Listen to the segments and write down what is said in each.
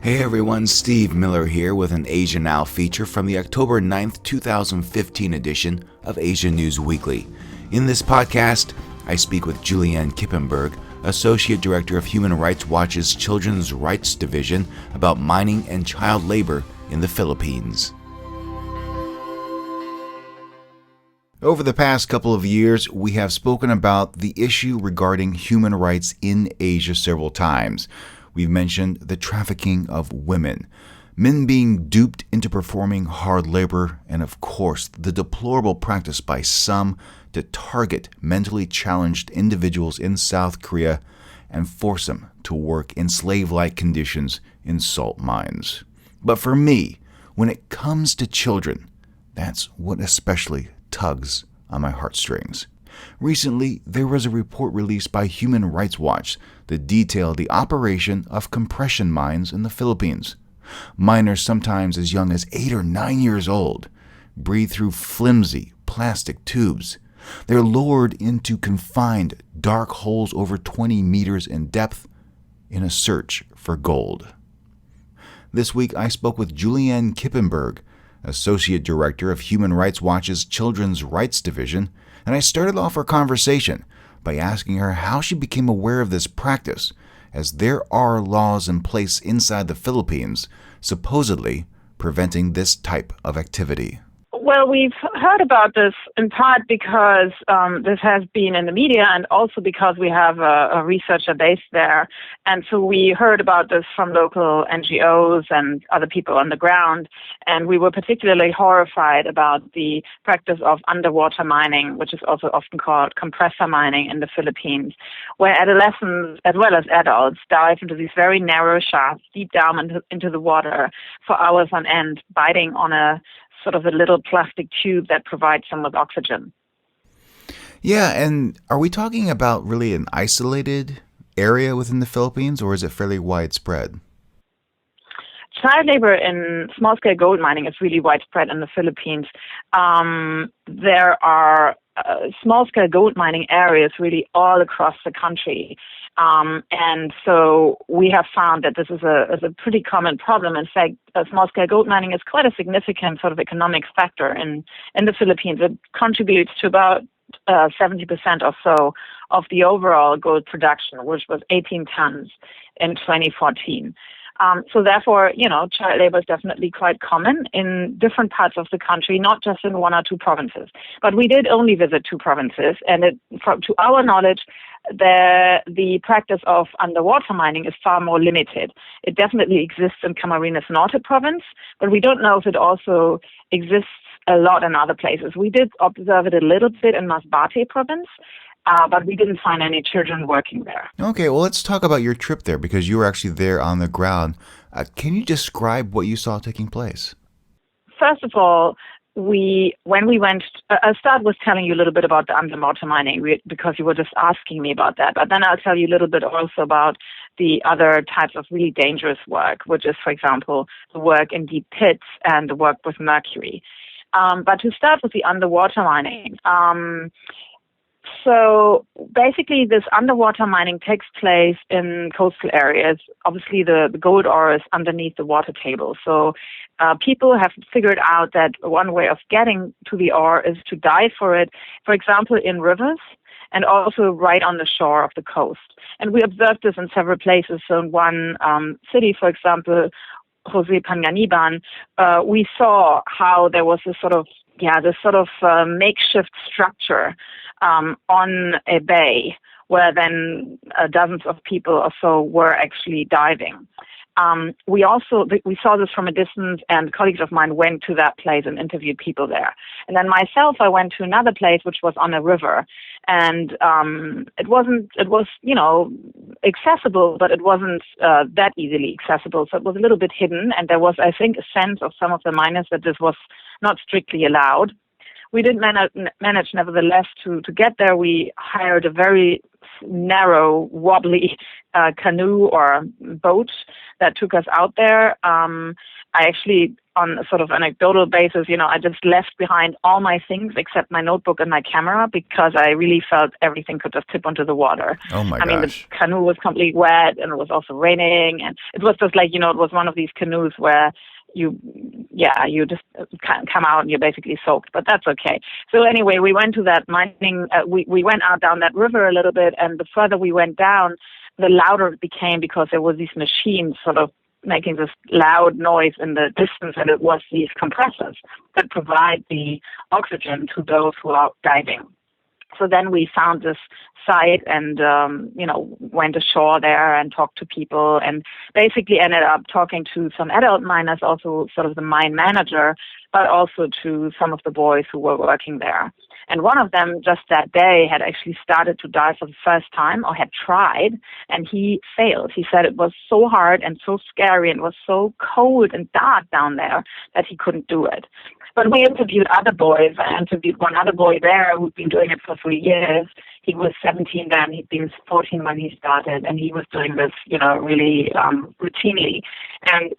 Hey everyone, Steve Miller here with an Asia Now feature from the October 9th, 2015 edition of Asia News Weekly. In this podcast, I speak with Juliane Kippenberg, Associate Director of Human Rights Watch's Children's Rights Division, about mining and child labor in the Philippines. Over the past couple of years, we have spoken about the issue regarding human rights in Asia several times. We've mentioned the trafficking of women, men being duped into performing hard labor, and of course, the deplorable practice by some to target mentally challenged individuals in South Korea and force them to work in slave-like conditions in salt mines. But for me, when it comes to children, that's what especially tugs on my heartstrings. Recently, there was a report released by Human Rights Watch that detailed the operation of compression mines in the Philippines. Miners, sometimes as young as 8 or 9 years old, breathe through flimsy plastic tubes. They're lowered into confined, dark holes over 20 meters in depth in a search for gold. This week, I spoke with Juliane Kippenberg, Associate Director of Human Rights Watch's Children's Rights Division, and I started off our conversation by asking her how she became aware of this practice, as there are laws in place inside the Philippines supposedly preventing this type of activity. Well, we've heard about this in part because this has been in the media and also because we have a researcher based there. And so we heard about this from local NGOs and other people on the ground. And we were particularly horrified about the practice of underwater mining, which is also often called compressor mining in the Philippines, where adolescents as well as adults dive into these very narrow shafts deep down into the water for hours on end, biting on a sort of a little plastic tube that provides them with oxygen. Yeah, and are we talking about really an isolated area within the Philippines, or is it fairly widespread? Child labor in small-scale gold mining is really widespread in the Philippines. There are small-scale gold mining areas really all across the country. And so we have found that this is a pretty common problem. In fact, small-scale gold mining is quite a significant sort of economic factor in the Philippines. It contributes to about 70% or so of the overall gold production, which was 18 tons in 2014. So therefore, child labor is definitely quite common in different parts of the country, not just in 1 or 2 provinces. But we did only visit 2 provinces, and to our knowledge, the practice of underwater mining is far more limited. It definitely exists in Camarines Norte province, but we don't know if it also exists a lot in other places. We did observe it a little bit in Masbate province, but we didn't find any children working there. Okay, well, let's talk about your trip there, because you were actually there on the ground. Can you describe what you saw taking place? First of all, when we went, I'll start with telling you a little bit about the underwater mining, because you were just asking me about that. But then I'll tell you a little bit also about the other types of really dangerous work, which is, for example, the work in deep pits and the work with mercury. But to start with the underwater mining, so basically this underwater mining takes place in coastal areas. Obviously the gold ore is underneath the water table. So people have figured out that one way of getting to the ore is to dive for it, for example, in rivers and also right on the shore of the coast. And we observed this in several places. So in one city, for example, Jose Panganiban, we saw how there was this sort of makeshift structure on a bay where then dozens of people or so were actually diving. We saw this from a distance, and colleagues of mine went to that place and interviewed people there. And then myself, I went to another place which was on a river, and it was accessible, but it wasn't that easily accessible. So it was a little bit hidden, and there was, I think, a sense of some of the miners that this was not strictly allowed. We did manage, nevertheless, to get there. We hired a very narrow, wobbly canoe or boat that took us out there. I actually on a sort of anecdotal basis, I just left behind all my things except my notebook and my camera because I really felt everything could just tip onto the water. Oh my I mean, the gosh. canoe was completely wet and it was also raining, and it was just like, it was one of these canoes where you just come out and you're basically soaked, but that's okay. So anyway, we went to that mining, we went out down that river a little bit, and the further we went down, the louder it became because there was these machines sort of making this loud noise in the distance, and it was these compressors that provide the oxygen to those who are diving. So then we found this site and, went ashore there and talked to people, and basically ended up talking to some adult miners, also sort of the mine manager, but also to some of the boys who were working there. And one of them just that day had actually started to dive for the first time, or had tried, and he failed. He said it was so hard and so scary and was so cold and dark down there that he couldn't do it. But we interviewed other boys. I interviewed one other boy there who'd been doing it for 3 years. He was 17 then. He'd been 14 when he started, and he was doing this, really routinely. And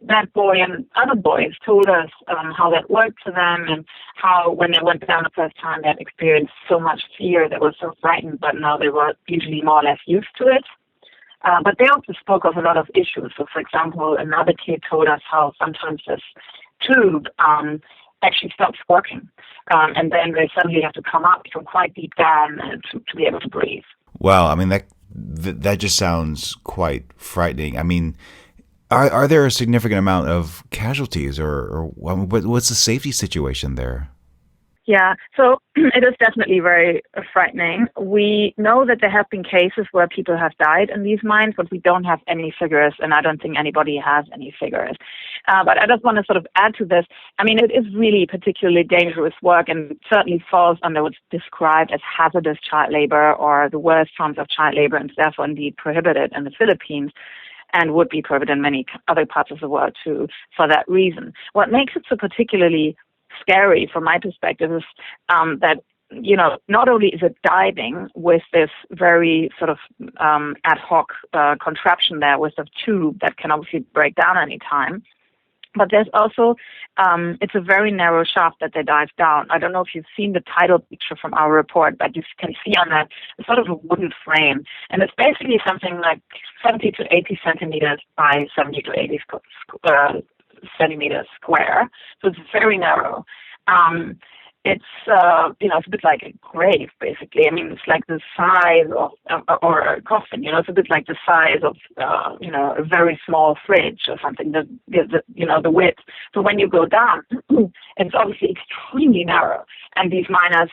that boy and other boys told us how that worked for them, and how when they went down the first time, they had experienced so much fear, they were so frightened, but now they were usually more or less used to it. But they also spoke of a lot of issues. So, for example, another kid told us how sometimes this tube actually stops working, and then they suddenly have to come up from quite deep down to be able to breathe. Wow, I mean that just sounds quite frightening. I mean, are there a significant amount of casualties, or what's the safety situation there? Yeah, so it is definitely very frightening. We know that there have been cases where people have died in these mines, but we don't have any figures, and I don't think anybody has any figures. But I just want to sort of add to this. I mean, it is really particularly dangerous work, and certainly falls under what's described as hazardous child labor, or the worst forms of child labor, and therefore indeed prohibited in the Philippines, and would be prohibited in many other parts of the world too for that reason. What makes it so particularly scary from my perspective is that, not only is it diving with this very sort of ad hoc contraption there with a tube that can obviously break down any time, but there's also, it's a very narrow shaft that they dive down. I don't know if you've seen the title picture from our report, but you can see on that sort of a wooden frame. And it's basically something like 70 to 80 centimeters by 70 to 80 centimeters square. So it's very narrow. It's it's a bit like a grave, basically. I mean, it's like the size of, or a coffin, it's a bit like the size of, a very small fridge or something, the width. So when you go down, it's obviously extremely narrow. And these miners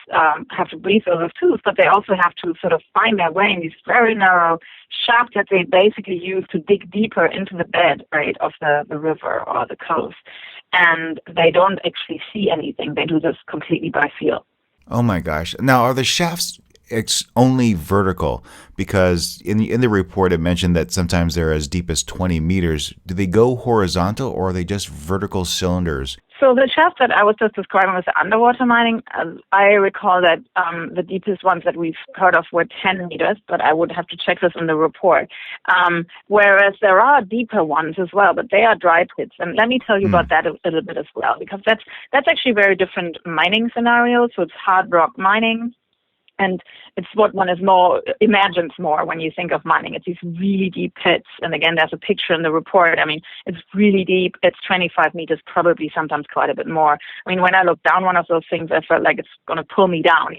have to breathe through those tubes, but they also have to sort of find their way in these very narrow shafts that they basically use to dig deeper into the bed, right, of the river or the coast. And they don't actually see anything. They do this completely by feel. Oh my gosh. Now, are the shafts only vertical? Because in the report it mentioned that sometimes they're as deep as 20 meters. Do they go horizontal, or are they just vertical cylinders? So the shaft that I was just describing was the underwater mining. I recall that the deepest ones that we've heard of were 10 meters, but I would have to check this in the report. Whereas there are deeper ones as well, but they are dry pits. And let me tell you about that a little bit as well, because that's actually a very different mining scenario. So it's hard rock mining. And it's what one imagines more when you think of mining. It's these really deep pits. And again, there's a picture in the report. I mean, it's really deep. It's 25 meters, probably sometimes quite a bit more. I mean, when I looked down one of those things, I felt like it's going to pull me down,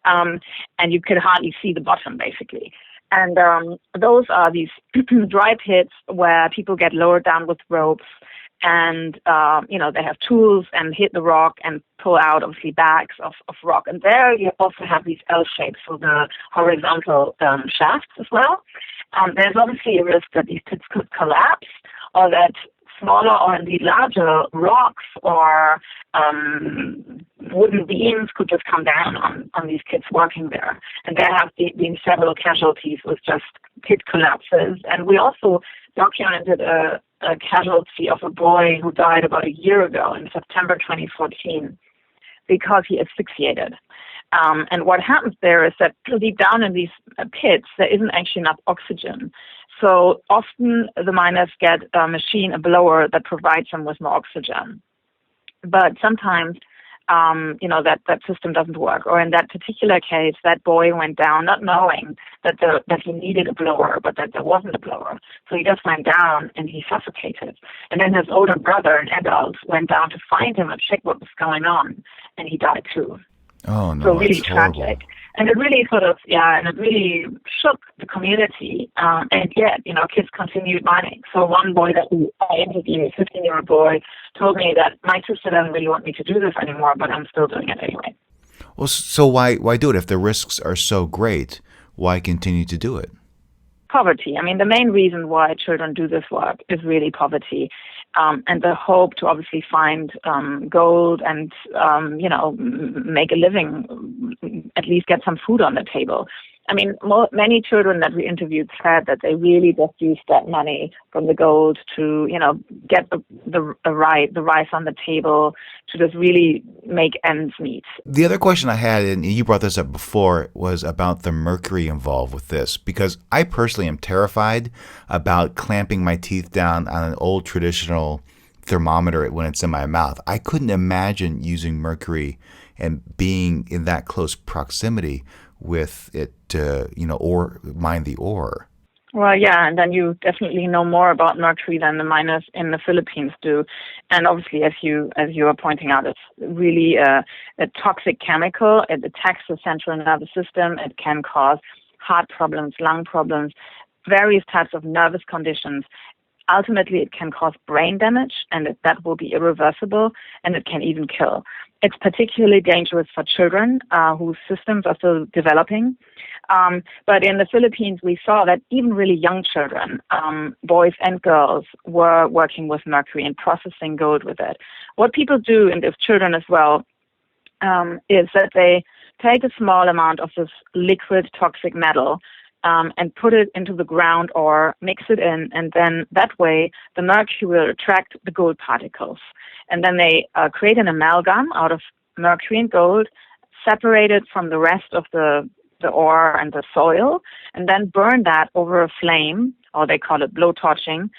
and you could hardly see the bottom, basically. And those are these dry pits where people get lowered down with ropes. And, they have tools and hit the rock and pull out, obviously, bags of rock. And there you also have these L shapes, so the horizontal shafts as well. There's obviously a risk that these pits could collapse, or that smaller or indeed larger rocks or wooden beams could just come down on these kids working there. And there have been several casualties with just pit collapses. And we also documented a casualty of a boy who died about a year ago in September 2014 because he asphyxiated. And what happens there is that deep down in these pits, there isn't actually enough oxygen. So often the miners get a blower that provides them with more oxygen. But sometimes, that system doesn't work. Or in that particular case, that boy went down not knowing that he needed a blower, but that there wasn't a blower. So he just went down and he suffocated. And then his older brother, an adult, went down to find him and check what was going on, and he died too. Oh, no, So really that's horrible. tragic. And it really it really shook the community. And yet, kids continued mining. So one boy that I interviewed, a 15-year-old boy, told me that my sister doesn't really want me to do this anymore, but I'm still doing it anyway. Well, so why do it? If the risks are so great, why continue to do it? Poverty. I mean, the main reason why children do this work is really poverty, and the hope to obviously find gold and, make a living, at least get some food on the table. I mean, many children that we interviewed said that they really just used that money from the gold to, get the rice on the table, to just really make ends meet. The other question I had, and you brought this up before, was about the mercury involved with this, because I personally am terrified about clamping my teeth down on an old traditional thermometer when it's in my mouth. I couldn't imagine using mercury and being in that close proximity with it, or mine the ore. Well, yeah, and then you definitely know more about mercury than the miners in the Philippines do. And obviously, as you are pointing out, it's really a toxic chemical. It attacks the central nervous system. It can cause heart problems, lung problems, various types of nervous conditions. Ultimately, it can cause brain damage, and that will be irreversible, and it can even kill. It's particularly dangerous for children whose systems are still developing. But in the Philippines, we saw that even really young children, boys and girls, were working with mercury and processing gold with it. What people do, and if children as well, is that they take a small amount of this liquid toxic metal and put it into the ground or mix it in, and then that way the mercury will attract the gold particles. And then they create an amalgam out of mercury and gold, separate it from the rest of the ore and the soil, and then burn that over a flame, or they call it blowtorching,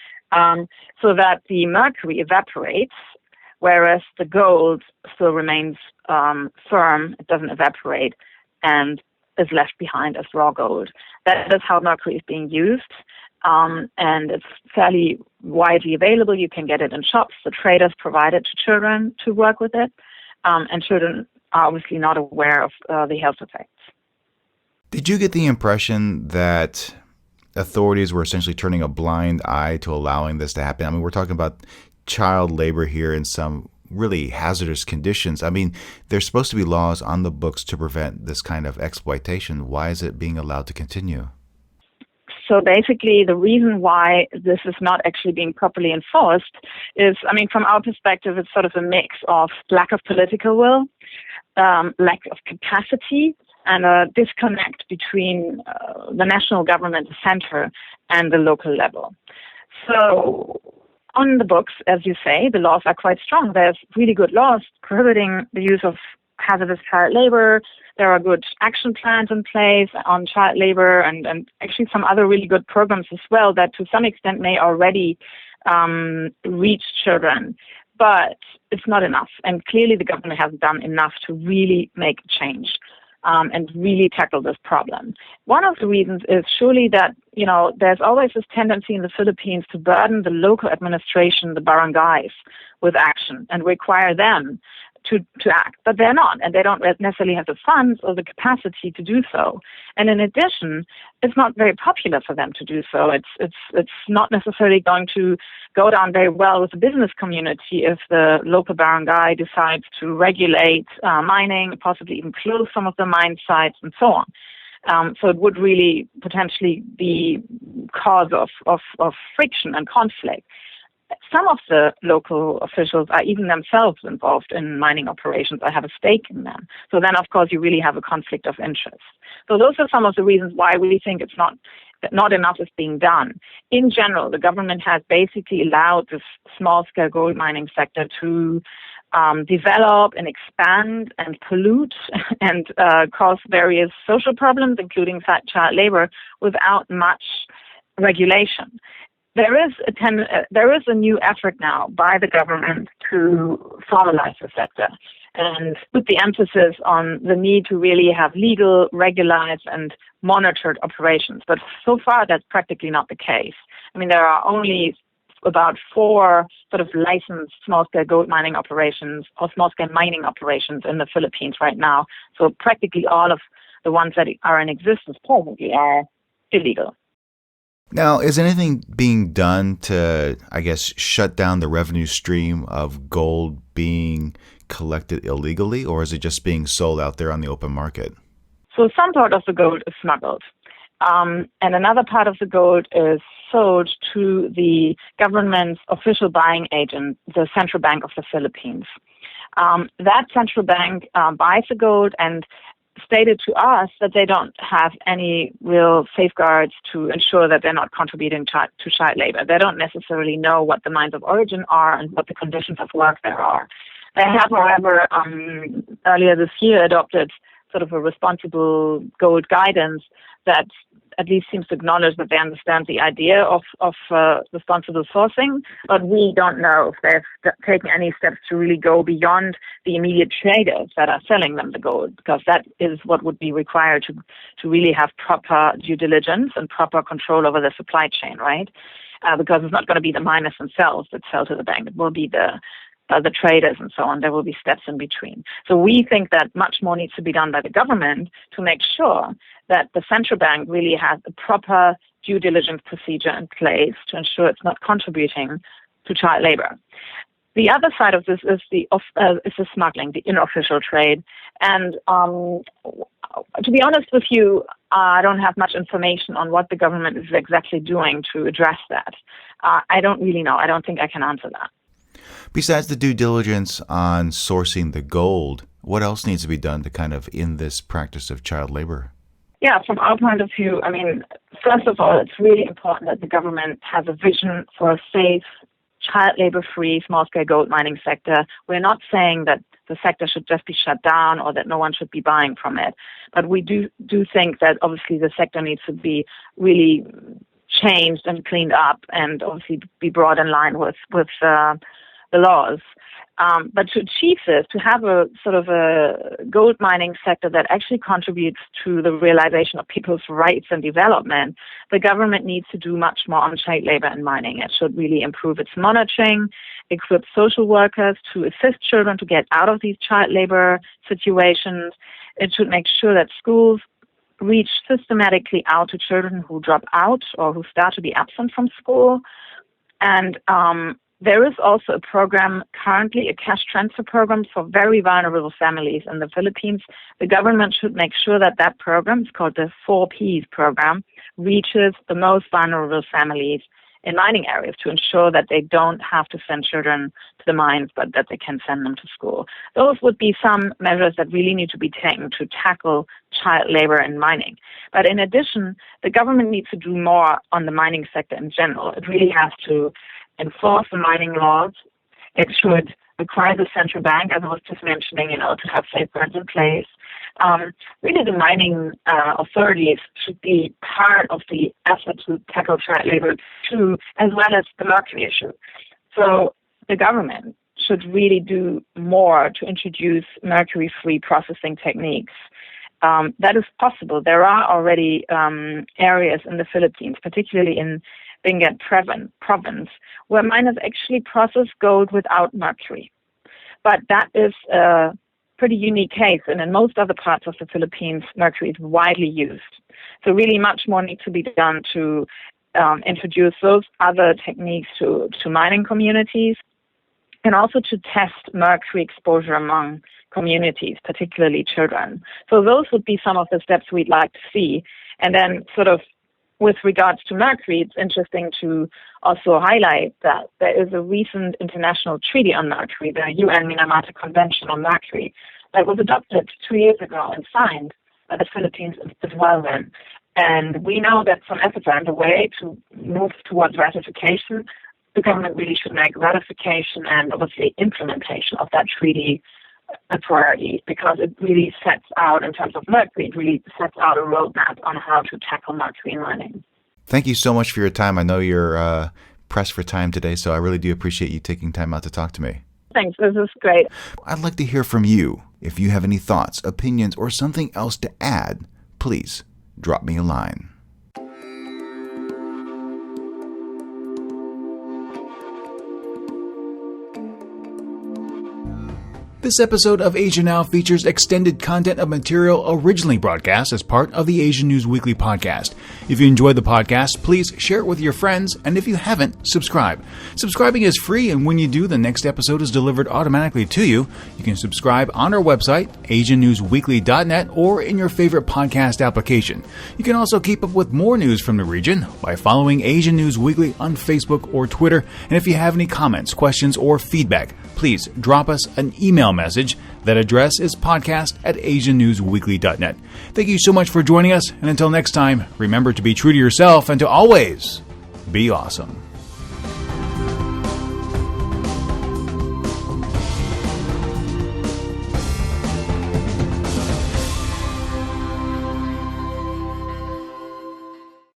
so that the mercury evaporates, whereas the gold still remains firm, it doesn't evaporate, and is left behind as raw gold. That is how mercury is being used, and it's fairly widely available. You can get it in shops. The traders provide it to children to work with it, and children are obviously not aware of the health effects. Did you get the impression that authorities were essentially turning a blind eye to allowing this to happen? I mean, we're talking about child labor here in some really hazardous conditions. I mean, there's supposed to be laws on the books to prevent this kind of exploitation. Why is it being allowed to continue? So basically, the reason why this is not actually being properly enforced is, I mean, from our perspective, it's sort of a mix of lack of political will, lack of capacity, and a disconnect between the national government, the center, and the local level. So on the books, as you say, the laws are quite strong. There's really good laws prohibiting the use of hazardous child labor. There are good action plans in place on child labor and actually some other really good programs as well that to some extent may already reach children. But it's not enough. And clearly the government hasn't done enough to really make a change and really tackle this problem. One of the reasons is surely that, there's always this tendency in the Philippines to burden the local administration, the barangays, with action and require them to act, but they're not, and they don't necessarily have the funds or the capacity to do so. And in addition, it's not very popular for them to do so. It's not necessarily going to go down very well with the business community if the local barangay decides to regulate mining, possibly even close some of the mine sites, and so on. So it would really potentially be cause of friction and conflict. Some of the local officials are even themselves involved in mining operations or have a stake in them. So then, of course, you really have a conflict of interest. So those are some of the reasons why we think it's not enough is being done. In general, the government has basically allowed this small-scale gold mining sector to develop and expand and pollute and cause various social problems, including child labor, without much regulation. There is a new effort now by the government to formalize the sector and put the emphasis on the need to really have legal, regularized, and monitored operations. But so far, that's practically not the case. I mean, there are only about 4 sort of licensed small-scale gold mining operations or small-scale mining operations in the Philippines right now. So practically all of the ones that are in existence presently are illegal. Now, is anything being done to, I guess, shut down the revenue stream of gold being collected illegally, or is it just being sold out there on the open market? So some part of the gold is smuggled, and another part of the gold is sold to the government's official buying agent, the Central Bank of the Philippines. That central bank buys the gold and stated to us that they don't have any real safeguards to ensure that they're not contributing to child labor. They don't necessarily know what the mines of origin are and what the conditions of work there are. They have, however, earlier this year adopted sort of a responsible gold guidance that at least seems to acknowledge that they understand the idea of responsible sourcing, but we don't know if they've taken any steps to really go beyond the immediate traders that are selling them the gold, because that is what would be required to really have proper due diligence and proper control over the supply chain, right? Because it's not going to be the miners themselves that sell to the bank. It will be the traders and so on. There will be steps in between. So we think that much more needs to be done by the government to make sure that the central bank really has a proper due diligence procedure in place to ensure it's not contributing to child labor. The other side of this is the smuggling, the unofficial trade. And to be honest with you, I don't have much information on what the government is exactly doing to address that. I don't really know. I don't think I can answer that. Besides the due diligence on sourcing the gold, what else needs to be done to kind of end this practice of child labor? Yeah, from our point of view, I mean, first of all, it's really important that the government has a vision for a safe, child labor-free, small-scale gold mining sector. We're not saying that the sector should just be shut down or that no one should be buying from it. But we do think that obviously the sector needs to be really changed and cleaned up and obviously be brought in line with the laws. But to achieve this, to have a sort of a gold mining sector that actually contributes to the realization of people's rights and development, the government needs to do much more on child labor in mining. It should really improve its monitoring, equip social workers to assist children to get out of these child labor situations. It should make sure that schools reach systematically out to children who drop out or who start to be absent from school. And there is also a program currently, a cash transfer program for very vulnerable families in the Philippines. The government should make sure that that program, it's called the 4Ps program, reaches the most vulnerable families in mining areas to ensure that they don't have to send children to the mines, but that they can send them to school. Those would be some measures that really need to be taken to tackle child labor in mining. But in addition, the government needs to do more on the mining sector in general. It really has to enforce the mining laws. It should require the central bank, as I was just mentioning, to have safeguards in place. Really, the mining authorities should be part of the effort to tackle child labor too, as well as the Mercury issue. So the government should really do more to introduce mercury-free processing techniques. That is possible. There are already areas in the Philippines, particularly in Benguet province, where miners actually process gold without mercury. But that is a pretty unique case, and in most other parts of the Philippines, mercury is widely used. So really much more needs to be done to introduce those other techniques to mining communities, and also to test mercury exposure among communities, particularly children. So those would be some of the steps we'd like to see. And then sort of with regards to mercury, it's interesting to also highlight that there is a recent international treaty on mercury, the UN Minamata Convention on Mercury, that was adopted 2 years ago and signed by the Philippines as well then. And we know that some efforts are underway to move towards ratification. The government really should make ratification and obviously implementation of that treaty a priority, because it really sets out, in terms of mercury, it really sets out a roadmap on how to tackle mercury mining. Thank you so much for your time. I know you're pressed for time today, so I really do appreciate you taking time out to talk to me. Thanks, this is great. I'd like to hear from you. If you have any thoughts, opinions, or something else to add, please drop me a line. This episode of Asia Now features extended content of material originally broadcast as part of the Asian News Weekly podcast. If you enjoyed the podcast, please share it with your friends, and if you haven't, subscribe. Subscribing is free, and when you do, the next episode is delivered automatically to you. You can subscribe on our website, asiannewsweekly.net, or in your favorite podcast application. You can also keep up with more news from the region by following Asian News Weekly on Facebook or Twitter. And if you have any comments, questions, or feedback, please drop us an email message. That address is podcast@asiannewsweekly.net. Thank you so much for joining us, and until next time, remember to be true to yourself and to always be awesome.